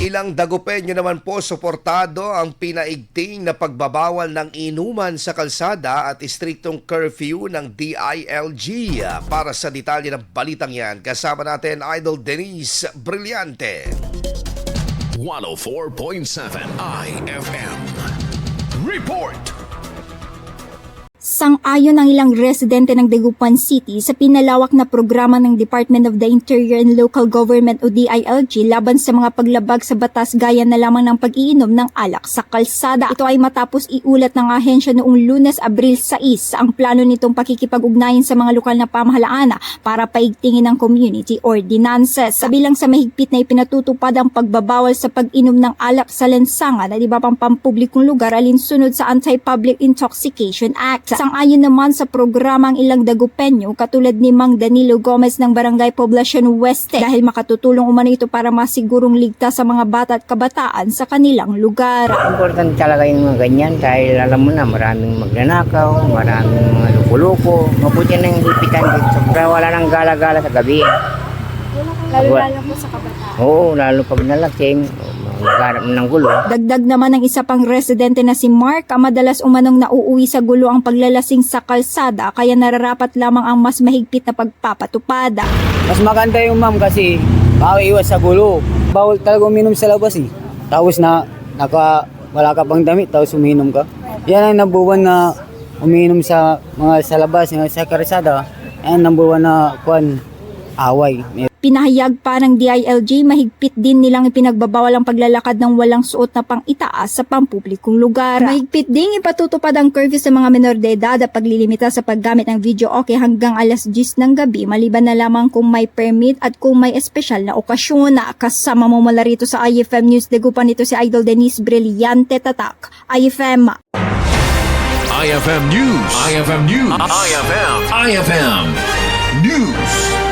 Ilang Dagupeño naman po suportado ang pinaigting na pagbabawal ng inuman sa kalsada at istriktong curfew ng DILG. Para sa detalye ng balitang yan, kasama natin Idol Denise Brillante. 104.7 IFM Report. Sang-ayon ang ilang residente ng Dagupan City sa pinalawak na programa ng Department of the Interior and Local Government o DILG laban sa mga paglabag sa batas gaya na lamang ng pag-iinom ng alak sa kalsada. Ito ay matapos iulat ng ahensya noong Lunes, Abril 6 ang plano nitong pakikipag-ugnayan sa mga lokal na pamahalaan para paigtingin ang community ordinances. Kabilang sa mahigpit na ipinatutupad ang pagbabawal sa pag-inom ng alak sa lansangan at iba pang pampublikong lugar alinsunod sa Anti-Public Intoxication Act. Sang-ayon naman sa programa ang ilang Dagupeño katulad ni Mang Danilo Gomez ng Barangay Poblacion Oeste dahil makatutulong umano ito para masigurong ligtas sa mga bata at kabataan sa kanilang lugar. Important talaga yung mga ganyan dahil alam mo na maraming magnanakaw, maraming mga luko-luko. Mabuti na yung hipitan dito. Sobra wala nang gala-gala sa gabi. Lalo-lalo po sa kabataan. Oo, lalo pag nalasing, magharap ng gulo. Dagdag naman ng isa pang residente na si Mark, madalas umanong nauuwi sa gulo ang paglalasing sa kalsada kaya nararapat lamang ang mas mahigpit na pagpapatupad. Mas maganda yung ma'am kasi makaiwas sa gulo. Bawal talaga uminom sa labas eh. Tapos wala ka pang damit tapos uminom ka. Yan ang number one na uminom sa mga sa labas, sa kalsada. Yan ang number one na away. Pinahayag pa ng DILG, mahigpit din nilang ipinagbabawal ang paglalakad ng walang suot na pang-itaas sa pampublikong lugar. Mahigpit ding ipatutupad ang curfew sa mga menor de edad at paglilimita sa paggamit ng video okay hanggang alas 10 ng gabi maliban na lamang kung may permit at kung may espesyal na okasyon. Kasama mo mula rito sa IFM News Dagupan, ito si Idol Denise Brillante, Tatak, IFM. IFM News. IFM News. IFM News.